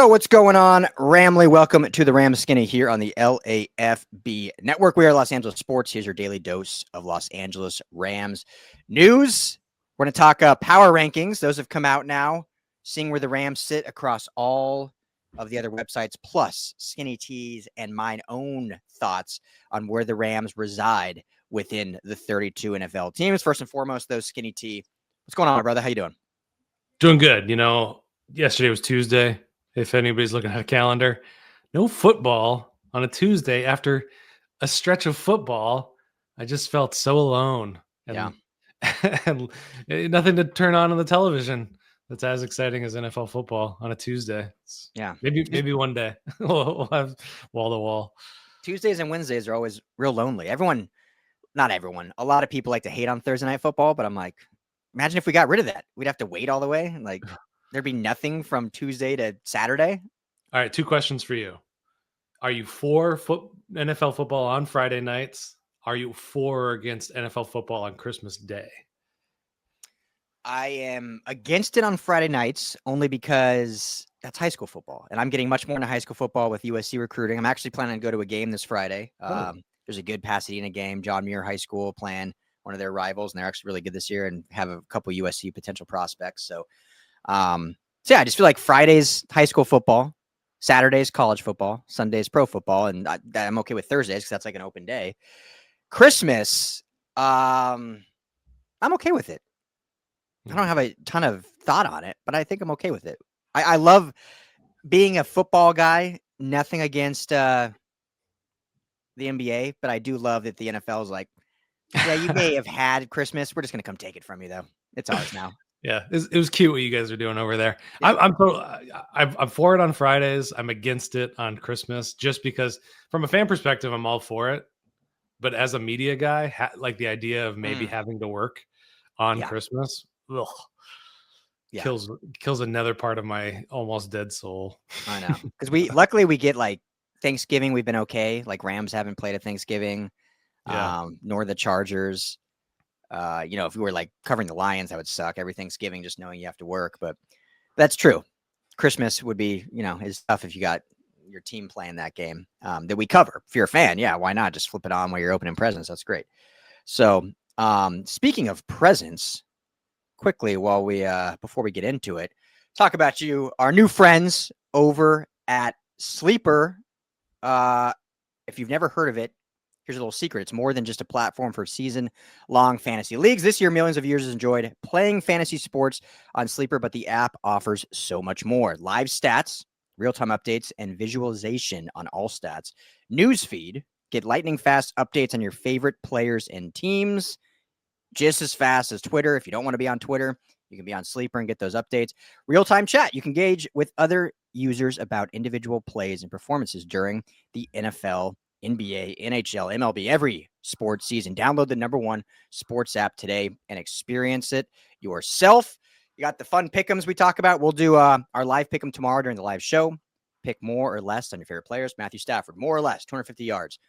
Yo, what's going on, Ramley? Welcome to the Ram Skinny here on the LAFB network. We are Los Angeles Sports. Here's your daily dose of Los Angeles Rams news. We're going to talk power rankings. Those have come out now, seeing where the Rams sit across all of the other websites, plus Skinny Tees and my own thoughts on where the Rams reside within the 32 NFL teams. First and foremost, those Skinny Tee. What's going on, brother? How you doing? Doing good. You know, yesterday was Tuesday. If anybody's looking at a calendar, no football on a Tuesday after a stretch of football. I just felt so alone and, and nothing to turn on the television that's as exciting as NFL football on a Tuesday. Maybe one day we'll have wall to wall. Tuesdays and Wednesdays are always real lonely. Not everyone. A lot of people like to hate on Thursday night football, but I'm like, imagine if we got rid of that. We'd have to wait all the way. Like, there'd be nothing from Tuesday to Saturday. All right, two questions for you. Are you for NFL football on Friday nights? Are you for or against NFL football on Christmas Day? I am against it on Friday nights only because that's high school football. And I'm getting much more into high school football with USC recruiting. I'm actually planning to go to a game this Friday. There's a good Pasadena game, John Muir High School playing one of their rivals, and they're actually really good this year and have a couple USC potential prospects. So I just feel like Friday's high school football, Saturday's college football, Sunday's pro football, and I'm okay with Thursdays because that's like an open day. Christmas, I'm okay with it. I don't have a ton of thought on it, but I think I'm okay with it. I love being a football guy. Nothing against the NBA, but I do love that the NFL is like, yeah, you may have had Christmas. We're just going to come take it from you, though. It's ours now. Yeah, it was cute what you guys are doing over there. Yeah. I'm for it on Fridays. I'm against it on Christmas, just because from a fan perspective, I'm all for it. But as a media guy, like the idea of maybe having to work on Christmas, kills another part of my almost dead soul. I know, because luckily we get like Thanksgiving. We've been okay. Like Rams haven't played at Thanksgiving, nor the Chargers. If we were like covering the Lions, that would suck. Every Thanksgiving, just knowing you have to work. But that's true. Christmas would be, is tough if you got your team playing that game that we cover. If you're a fan, why not just flip it on while you're opening presents? That's great. So speaking of presents, quickly before we get into it, talk about our new friends over at Sleeper. If you've never heard of it, here's a little secret. It's more than just a platform for season-long fantasy leagues. This year, millions of users enjoyed playing fantasy sports on Sleeper, but the app offers so much more. Live stats, real-time updates, and visualization on all stats. Newsfeed, get lightning-fast updates on your favorite players and teams, just as fast as Twitter. If you don't want to be on Twitter, you can be on Sleeper and get those updates. Real-time chat. You can engage with other users about individual plays and performances during the NFL, NBA, NHL, MLB, every sports season. Download the #1 sports app today and experience it yourself. You got the fun pick'ems we talk about. We'll do our live pick'em tomorrow during the live show. Pick more or less on your favorite players. Matthew Stafford, more or less, 250 yards.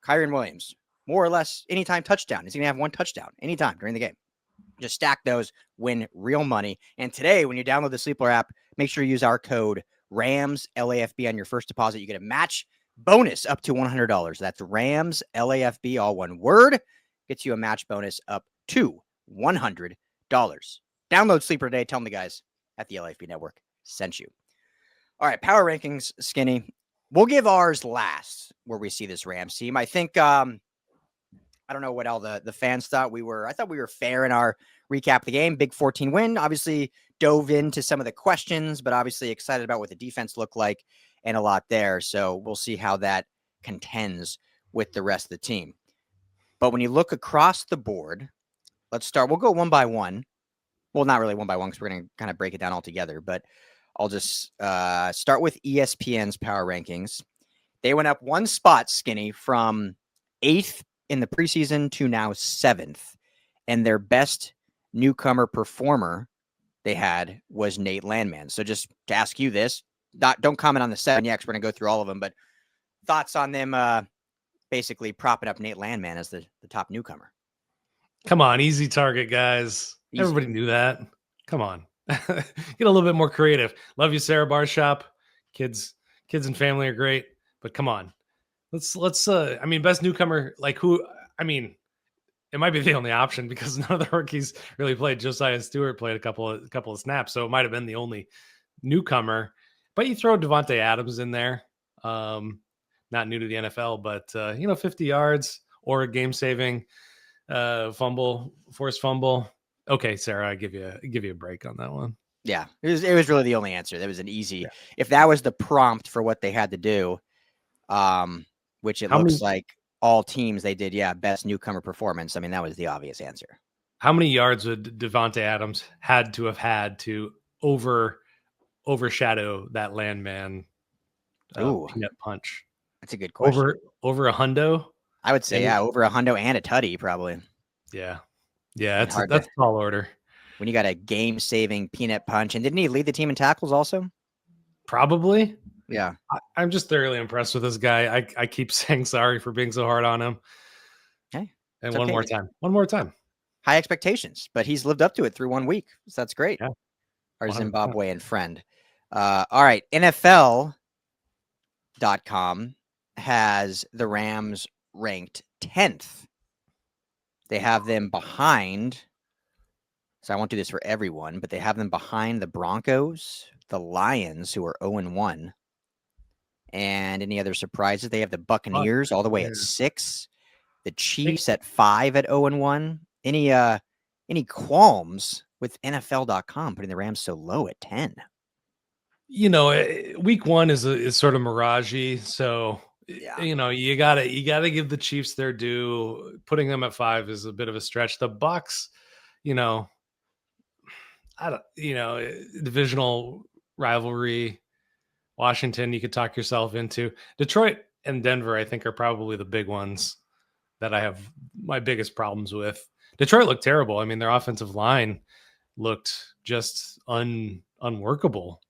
Kyren Williams, more or less, anytime touchdown. He's going to have one touchdown anytime during the game. Just stack those, win real money. And today, when you download the Sleeper app, make sure you use our code RAMS LAFB on your first deposit. You get a match bonus up to $100. That's RAMS LAFB, all one word. Gets you a match bonus up to $100. Download Sleeper today. Tell them the guys at the LAFB network sent you. All right, power rankings, Skinny. We'll give ours last where we see this Rams team. I think I don't know what all the fans thought. I thought we were fair in our recap of the game. Big 14 win. Obviously dove into some of the questions, but obviously excited about what the defense looked like and a lot there. So we'll see how that contends with the rest of the team. But when you look across the board, let's start. We'll go one by one. Well, not really one by one because we're going to kind of break it down all together. But I'll just start with ESPN's power rankings. They went up one spot, Skinny, from 8th in the preseason to now 7th. And their best newcomer performer they had was Nate Landman. So just to ask you this, don't comment on the 7 yet, because we're going to go through all of them, but thoughts on them basically propping up Nate Landman as the top newcomer. Come on, easy target, guys. Easy. Everybody knew that. Come on. Get a little bit more creative. Love you, Sarah Barshop. Kids and family are great, but come on. Let's I mean, best newcomer, like who, I mean, it might be the only option because none of the rookies really played. Josiah Stewart played a couple of snaps, so it might have been the only newcomer. But you throw Davante Adams in there, not new to the NFL, but 50 yards or a game-saving forced fumble. Okay, Sarah, I give you a break on that one. Yeah, it was really the only answer. That was an easy. If that was the prompt for what they had to do, which it looks like all teams they did, best newcomer performance. I mean, that was the obvious answer. How many yards would Davante Adams had to overshadow that landman peanut punch? That's a good question. Over a hundo? I would say, over a hundo and a tutty, probably. Yeah, that's a tall order. When you got a game-saving peanut punch, and didn't he lead the team in tackles also? Probably. Yeah. I'm just thoroughly impressed with this guy. I keep saying sorry for being so hard on him. Okay. And one more time. High expectations, but he's lived up to it through 1 week. So that's great. Yeah. Our Zimbabwean friend. All right. NFL.com has the Rams ranked 10th. They have them behind. So I won't do this for everyone, but they have them behind the Broncos, the Lions, who are 0-1. And any other surprises? They have the Buccaneers all the way at 6. The Chiefs at 5 at 0-1. Any qualms with NFL.com putting the Rams so low at 10? Week 1 is sort of mirage-y, so you gotta give the Chiefs their due. Putting them at 5 is a bit of a stretch. The Bucs, divisional rivalry. Washington, you could talk yourself into. Detroit and Denver, I think, are probably the big ones that I have my biggest problems with. Detroit looked terrible. I mean, their offensive line looked just unworkable.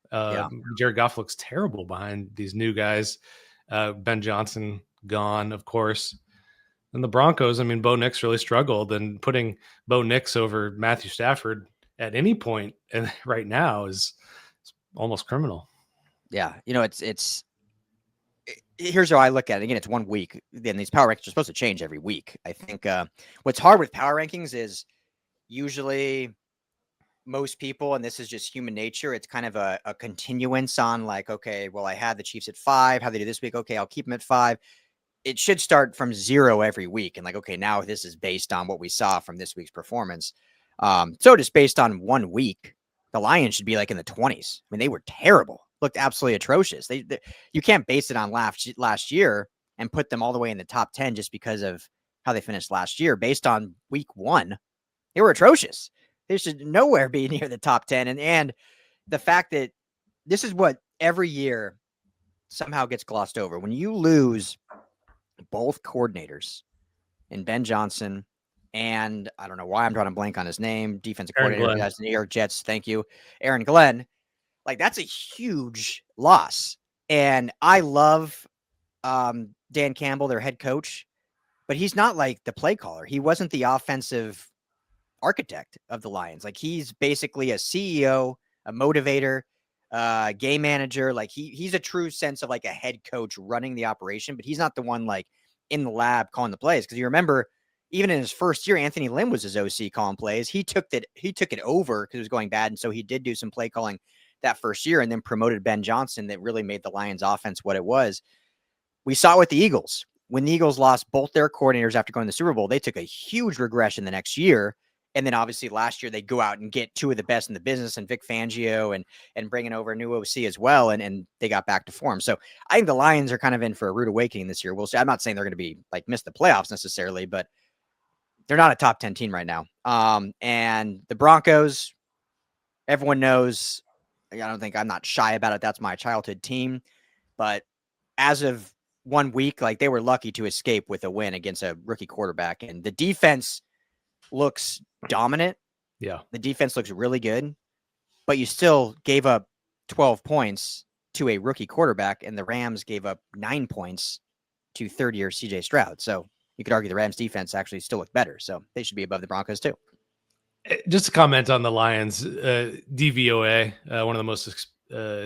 Jared Goff looks terrible behind these new guys. Ben Johnson gone, of course. And the Broncos, I mean, Bo Nix really struggled, and putting Bo Nix over Matthew Stafford at any point and right now is almost criminal. Yeah. Here's how I look at it. Again, it's 1 week. Then these power rankings are supposed to change every week. I think what's hard with power rankings is usually most people, and this is just human nature, it's kind of a continuance on like, okay, well, I had the Chiefs at 5. How they do this week? Okay, I'll keep them at 5. It should start from 0 every week. And like, okay, now this is based on what we saw from this week's performance. So just based on 1 week, the Lions should be like in the 20s. I mean, they were terrible. Looked absolutely atrocious. You can't base it on last year and put them all the way in the top 10 just because of how they finished last year. Based on week 1, they were atrocious. They should nowhere be near the top 10. And the fact that this is what every year somehow gets glossed over. When you lose both coordinators in Ben Johnson and I don't know why I'm drawing a blank on his name, defensive coordinator of the New York Jets. Thank you, Aaron Glenn. Like, that's a huge loss. And I love Dan Campbell, their head coach, but he's not like the play caller. He wasn't the offensive architect of the Lions. Like, he's basically a CEO, a motivator, game manager. Like, he's a true sense of like a head coach running the operation, but he's not the one like in the lab calling the plays. Because you remember, even in his first year, Anthony Lynn was his OC calling plays. He took it over because it was going bad, and so he did do some play calling that first year, and then promoted Ben Johnson that really made the Lions offense what it was. We saw it with the Eagles. When the Eagles lost both their coordinators after going to the Super Bowl, they took a huge regression the next year. And then obviously last year they go out and get 2 of the best in the business and Vic Fangio and bringing over a new OC as well. And they got back to form. So I think the Lions are kind of in for a rude awakening this year. We'll see. I'm not saying they're going to be like miss the playoffs necessarily, but they're not a top 10 team right now. And the Broncos, everyone knows, I'm not shy about it. That's my childhood team. But as of 1 week, like, they were lucky to escape with a win against a rookie quarterback. And the defense looks dominant. Yeah. The defense looks really good. But you still gave up 12 points to a rookie quarterback, and the Rams gave up 9 points to third-year CJ Stroud. So you could argue the Rams defense actually still looked better. So they should be above the Broncos too. Just to comment on the Lions, DVOA, one of the most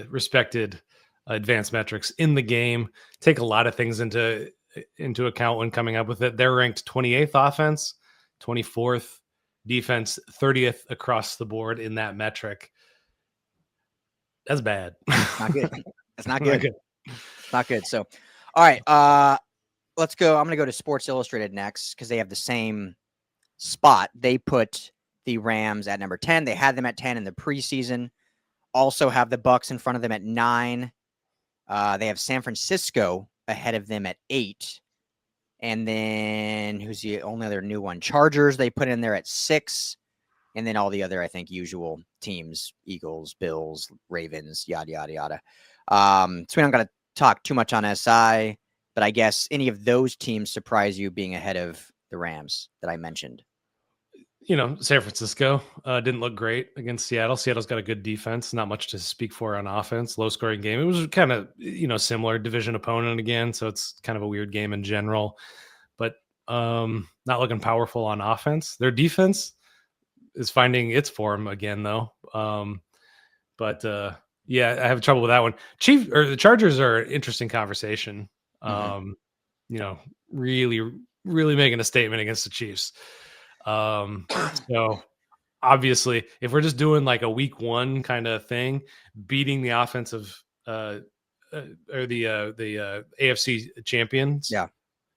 respected advanced metrics in the game, take a lot of things into account when coming up with it. They're ranked 28th offense, 24th defense, 30th across the board in that metric. That's bad. Not good. That's not good. Not good. So, all right, let's go. I'm going to go to Sports Illustrated next because they have the same spot. They put the Rams at number 10. They had them at 10 in the preseason. Also have the Bucs in front of them at 9. They have San Francisco ahead of them at 8. And then who's the only other new one? Chargers, they put in there at 6. And then all the other, I think, usual teams, Eagles, Bills, Ravens, yada, yada, yada. So we don't got to talk too much on SI, but I guess any of those teams surprise you being ahead of the Rams that I mentioned? San Francisco didn't look great against Seattle. Seattle's got a good defense, not much to speak for on offense, low scoring game. It was kind of, similar division opponent again. So it's kind of a weird game in general, but not looking powerful on offense. Their defense is finding its form again though. But yeah, I have trouble with that one. The Chargers are an interesting conversation. Really, really making a statement against the Chiefs. So obviously if we're just doing like a week 1 kind of thing, beating the offensive or the AFC champions. Yeah.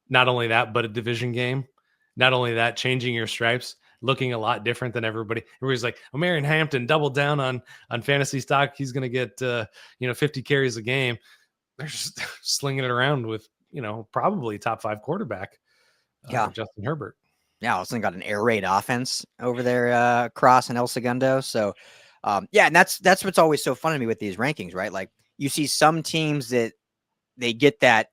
Not only that, but a division game. Not only that, changing your stripes, looking a lot different than everybody. Everybody's like, Marion Hampton doubled down on fantasy stock. He's going to get 50 carries a game. They're just slinging it around with probably top 5 quarterback. Justin Herbert. Yeah, also got an air raid offense over there, Cross and El Segundo. So, and that's what's always so fun to me with these rankings, right? Like you see some teams that they get that,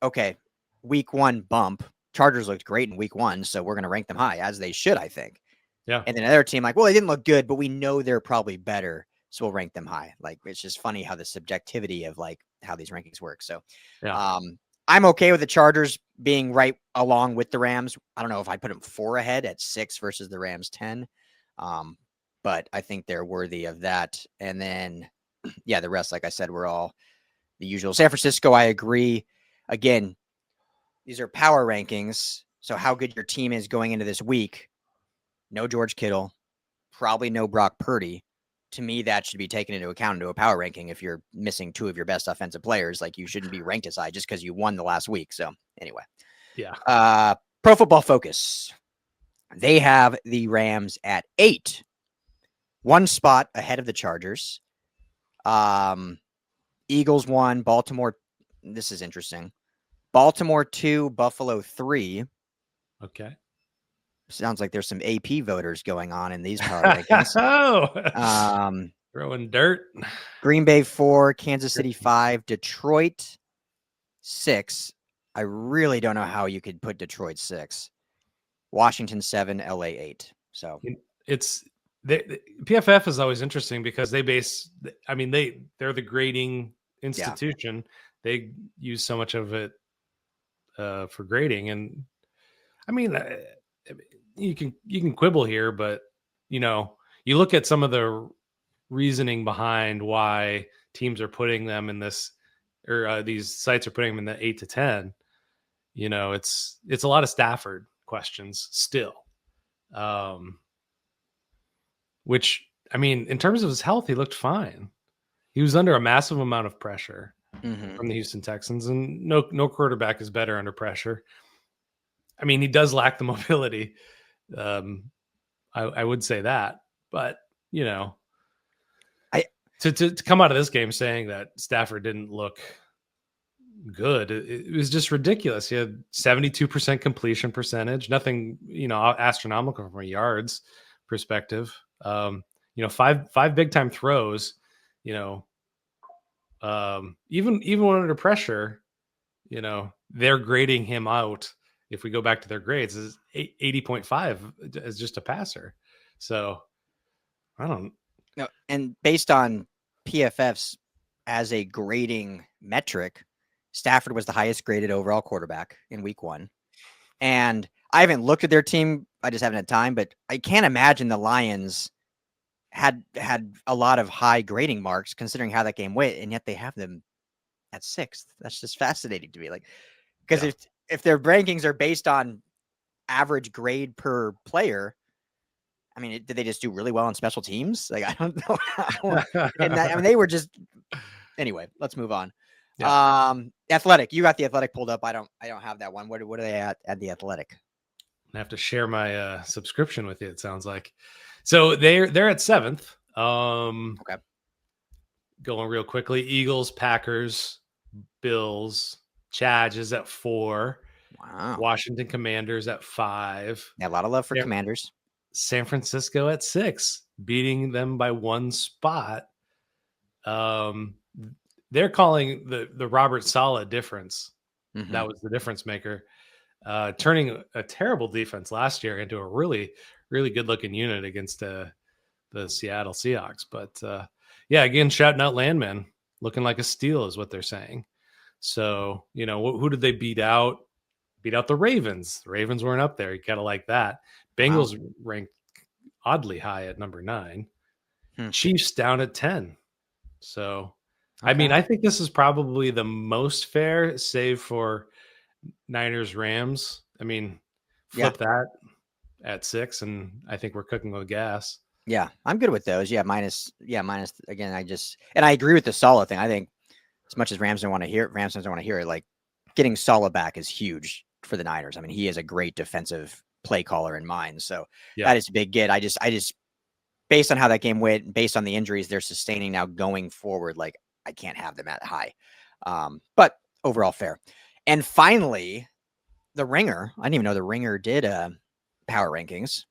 okay, week 1 bump. Chargers looked great in week 1, so we're going to rank them high, as they should, I think. Yeah. And then another team like, well, they didn't look good, but we know they're probably better, so we'll rank them high. Like it's just funny how the subjectivity of like how these rankings work. So, yeah. I'm okay with the Chargers being right along with the Rams. I don't know if I put them 4 ahead at 6 versus the Rams 10. But I think they're worthy of that. And then, yeah, the rest, like I said, we're all the usual. San Francisco, I agree. Again, these are power rankings. So how good your team is going into this week. No George Kittle, probably no Brock Purdy. To me, that should be taken into account into a power ranking. If you're missing 2 of your best offensive players, like you shouldn't be ranked as high just because you won the last week. So anyway, yeah. Pro Football Focus, they have the Rams at 8, 1 spot ahead of the Chargers. Eagles 1, Baltimore. This is interesting. Baltimore 2, Buffalo 3. Okay. Sounds like there's some AP voters going on in these power rankings. Throwing dirt. Green Bay 4, Kansas City 5, Detroit 6. I really don't know how you could put Detroit 6. Washington 7, LA 8. So it's the PFF is always interesting because they're the grading institution. Yeah. They use so much of it for grading, and I mean, you can quibble here, but you look at some of the reasoning behind why teams are putting them in this, or these sites are putting them in the 8 to 10. It's a lot of Stafford questions still, which I mean, in terms of his health, he looked fine. He was under a massive amount of pressure from the Houston Texans, and no quarterback is better under pressure. I mean, he does lack the mobility. I would say that, but to come out of this game saying that Stafford didn't look good, it was just ridiculous. He had 72% completion percentage, nothing, astronomical from a yards perspective. 5 big time throws, even when under pressure, they're grading him out. If we go back to their grades, is 80.5 as just a passer. So I don't know. And based on PFF's as a grading metric, Stafford was the highest graded overall quarterback in week 1. And I haven't looked at their team. I just haven't had time, but I can't imagine the Lions had a lot of high grading marks considering how that game went, and yet they have them at 6th. That's just fascinating to me. Like, because if their rankings are based on average grade per player, I mean, did they just do really well on special teams? Like, I don't know. They were just anyway. Let's move on. Yeah. Athletic. You got the Athletic pulled up. I don't have that one. What are they at the Athletic? I have to share my subscription with you. It sounds like. So they're at 7th. Okay. Going real quickly. Eagles, Packers, Bills, Chargers at 4. Wow. Washington Commanders at 5. Yeah, a lot of love for Commanders. San Francisco at 6, beating them by 1 spot. They're calling the Robert Saleh difference. Mm-hmm. That was the difference maker. Turning a terrible defense last year into a really, really good looking unit against the Seattle Seahawks. But again, shouting out Landman, looking like a steal is what they're saying. So, who did they beat out? Beat out the Ravens. The Ravens weren't up there. You gotta like that. Bengals ranked oddly high at number 9. Chiefs down at 10. So, okay. I mean, I think this is probably the most fair, save for Niners Rams. I mean, flip that at 6, and I think we're cooking with gas. Yeah, I'm good with those. Minus again. I agree with the Saleh thing. I think as much as Rams don't want to hear it, like getting Saleh back is huge for the Niners. I mean, he is a great defensive play caller in mind. So that is a big get. I just based on how that game went, based on the injuries they're sustaining now going forward, like I can't have them at high. But overall fair. And finally, the Ringer. I didn't even know the Ringer did power rankings,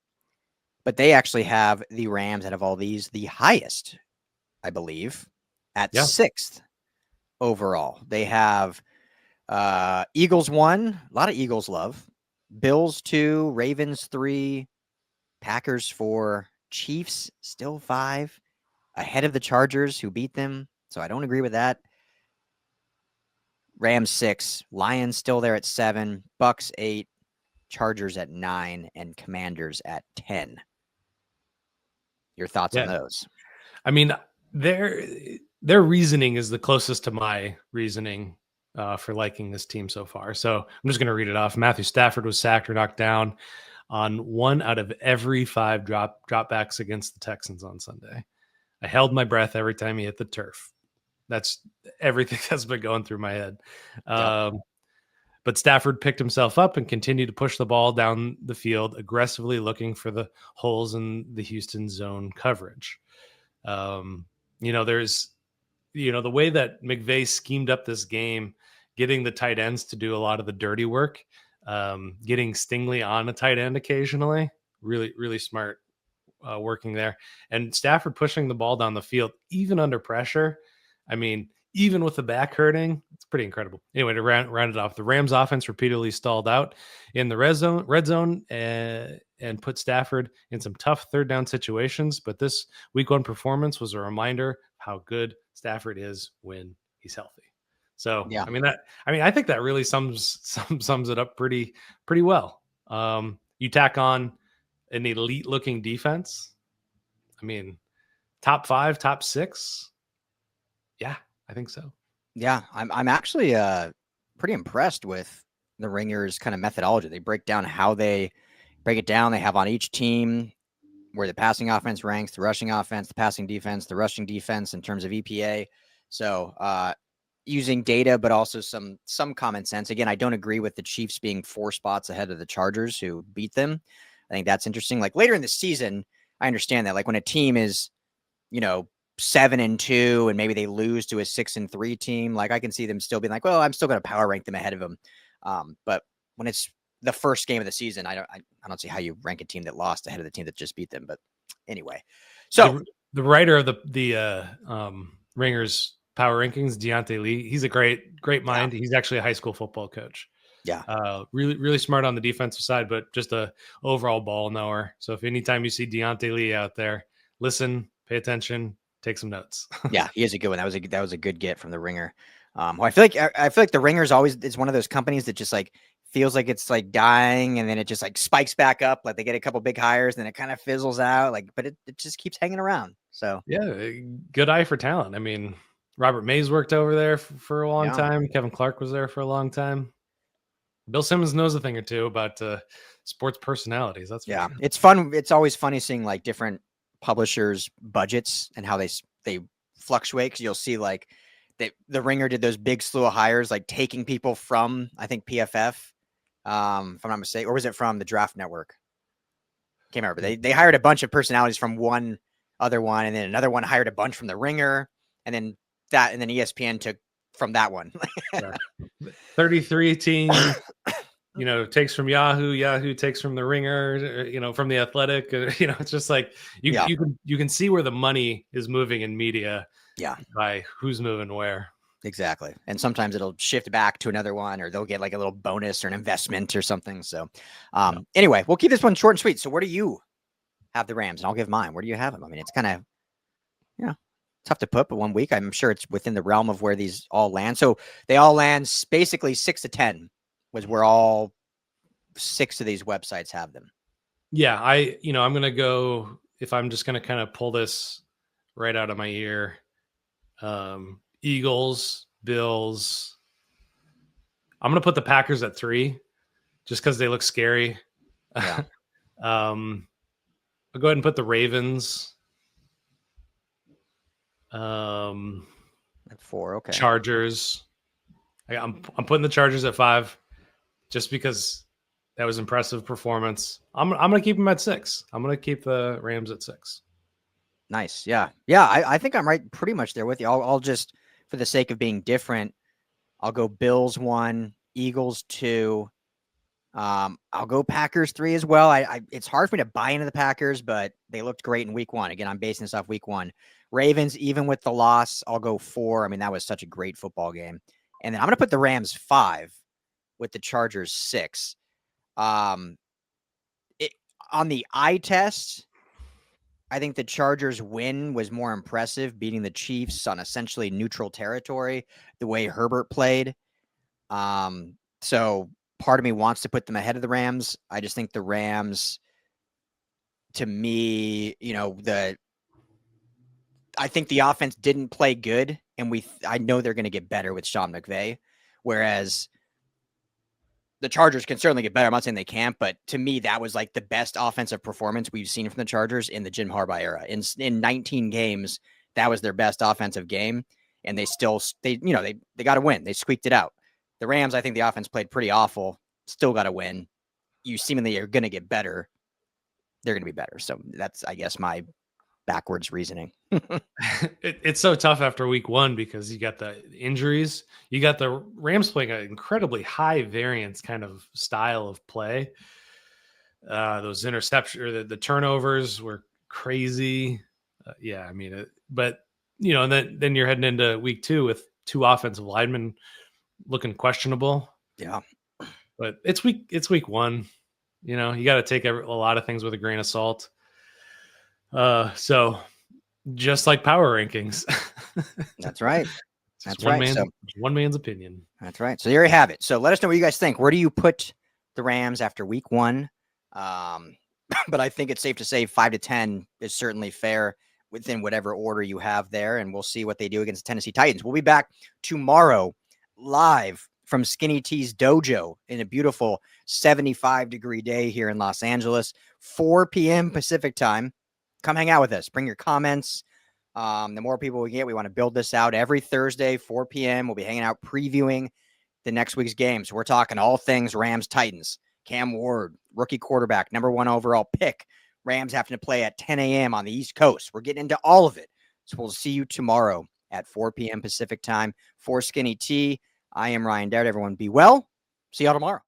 but they actually have the Rams out of all these the highest, I believe, at 6th overall. They have Eagles 1, a lot of Eagles love. Bills 2, Ravens 3, Packers 4, Chiefs still 5, ahead of the Chargers who beat them. So I don't agree with that. Rams 6, Lions still there at 7, Bucks 8, Chargers at 9, and Commanders at 10. Your thoughts on those? I mean, their reasoning is the closest to my reasoning for liking this team so far. So I'm just going to read it off. Matthew Stafford was sacked or knocked down on 1 out of every 5 dropbacks against the Texans on Sunday. I held my breath every time he hit the turf. That's everything that's been going through my head. But Stafford picked himself up and continued to push the ball down the field, aggressively looking for the holes in the Houston zone coverage. There's the way that McVay schemed up this game, getting the tight ends to do a lot of the dirty work, getting Stingley on a tight end occasionally, really, really smart working there. And Stafford pushing the ball down the field, even under pressure. I mean, even with the back hurting, it's pretty incredible. Anyway, to round it off, the Rams offense repeatedly stalled out in the red zone and put Stafford in some tough third down situations. But this week 1 performance was a reminder how good Stafford is when he's healthy. So, I think that really sums it up pretty well. You tack on an elite looking defense. I mean, top 5, top 6. Yeah, I think so. Yeah, I'm actually pretty impressed with the Ringer's kind of methodology. They break down how they break it down. They have on each team where the passing offense ranks, the rushing offense, the passing defense, the rushing defense in terms of EPA. So using data, but also some common sense. Again, I don't agree with the Chiefs being 4 spots ahead of the Chargers who beat them. I think that's interesting. Like later in the season, I understand that. Like when a team is, 7-2 and maybe they lose to a 6-3 team, like I can see them still being like, well, I'm still going to power rank them ahead of them. But when it's the first game of the season, I don't see how you rank a team that lost ahead of the team that just beat them. But anyway, so the writer of the Ringers power rankings, Deontay Lee, he's a great mind. Yeah. He's actually a high school football coach. Yeah. Really, really smart on the defensive side, but just a overall ball knower. So if anytime you see Deontay Lee out there, listen, pay attention, take some notes. Yeah, he is a good one. That was a good get from the Ringer. I feel like the Ringer is one of those companies that just like feels like it's like dying, and then it just like spikes back up. Like they get a couple big hires, and then it kind of fizzles out. Like, but it just keeps hanging around. So yeah, good eye for talent. I mean, Robert Mays worked over there for a long time. Kevin Clark was there for a long time. Bill Simmons knows a thing or two about sports personalities. That's for sure. It's fun. It's always funny seeing like different publishers' budgets and how they fluctuate. Because you'll see like the Ringer did those big slew of hires, like taking people from, I think, PFF, if I'm not mistaken, or was it from the Draft Network? Can't remember. They hired a bunch of personalities from one other one, and then another one hired a bunch from the Ringer, and then ESPN took from that one. 33 teams, takes from Yahoo takes from the Ringer, from the Athletic, it's just like you can see where the money is moving in media. Yeah. By who's moving where. Exactly. And sometimes it'll shift back to another one, or they'll get like a little bonus or an investment or something. So anyway, we'll keep this one short and sweet. So where do you have the Rams? And I'll give mine. Where do you have them? I mean, it's kind of, tough to put, but 1 week, I'm sure it's within the realm of where these all land. So they all land basically 6 to 10 was where all 6 of these websites have them. Yeah. I'm going to go, if I'm just going to kind of pull this right out of my ear, Eagles, Bills. I'm going to put the Packers at 3 just because they look scary. Yeah. I'll go ahead and put the Ravens. At 4, okay. Chargers. I'm putting the Chargers at 5 just because that was impressive performance. I'm going to keep them at 6. I'm going to keep the Rams at 6. Nice. Yeah. I think I'm right pretty much there with you. I'll just, for the sake of being different, I'll go Bills 1, Eagles 2. I'll go Packers 3 as well. It's hard for me to buy into the Packers, but they looked great in week 1. Again, I'm basing this off week 1. Ravens, even with the loss, I'll go 4. I mean, that was such a great football game. And then I'm going to put the Rams 5 with the Chargers 6. On the eye test, I think the Chargers win was more impressive, beating the Chiefs on essentially neutral territory, the way Herbert played. So part of me wants to put them ahead of the Rams. I just think the Rams, to me, I think the offense didn't play good, and I know they're going to get better with Sean McVay, whereas the Chargers can certainly get better. I'm not saying they can't, but to me, that was like the best offensive performance we've seen from the Chargers in the Jim Harbaugh era. In 19 games, that was their best offensive game, and they got to win. They squeaked it out. The Rams, I think the offense played pretty awful. Still got to win. You seemingly are going to get better. They're going to be better. So that's, I guess, my backwards reasoning. It's so tough after week 1 because you got the injuries. You got the Rams playing an incredibly high variance kind of style of play. Those interceptions, or the turnovers were crazy. I mean, and then you're heading into week 2 with 2 offensive linemen looking questionable. Yeah. But it's week 1. You got to take a lot of things with a grain of salt. So just like power rankings. That's right. That's right. One man's opinion. That's right. So there you have it. So let us know what you guys think. Where do you put the Rams after week 1? But I think it's safe to say 5 to 10 is certainly fair within whatever order you have there. And we'll see what they do against the Tennessee Titans. We'll be back tomorrow live from Skinny T's dojo in a beautiful 75-degree day here in Los Angeles, 4 p.m. Pacific time. Come hang out with us. Bring your comments. The more people we get, we want to build this out every Thursday, 4 p.m. We'll be hanging out previewing the next week's games. We're talking all things Rams Titans. Cam Ward, rookie quarterback, number 1 overall pick. Rams having to play at 10 a.m. on the East Coast. We're getting into all of it. So we'll see you tomorrow at 4 p.m. Pacific time for Skinny T. I am Ryan Dowd. Everyone be well. See y'all tomorrow.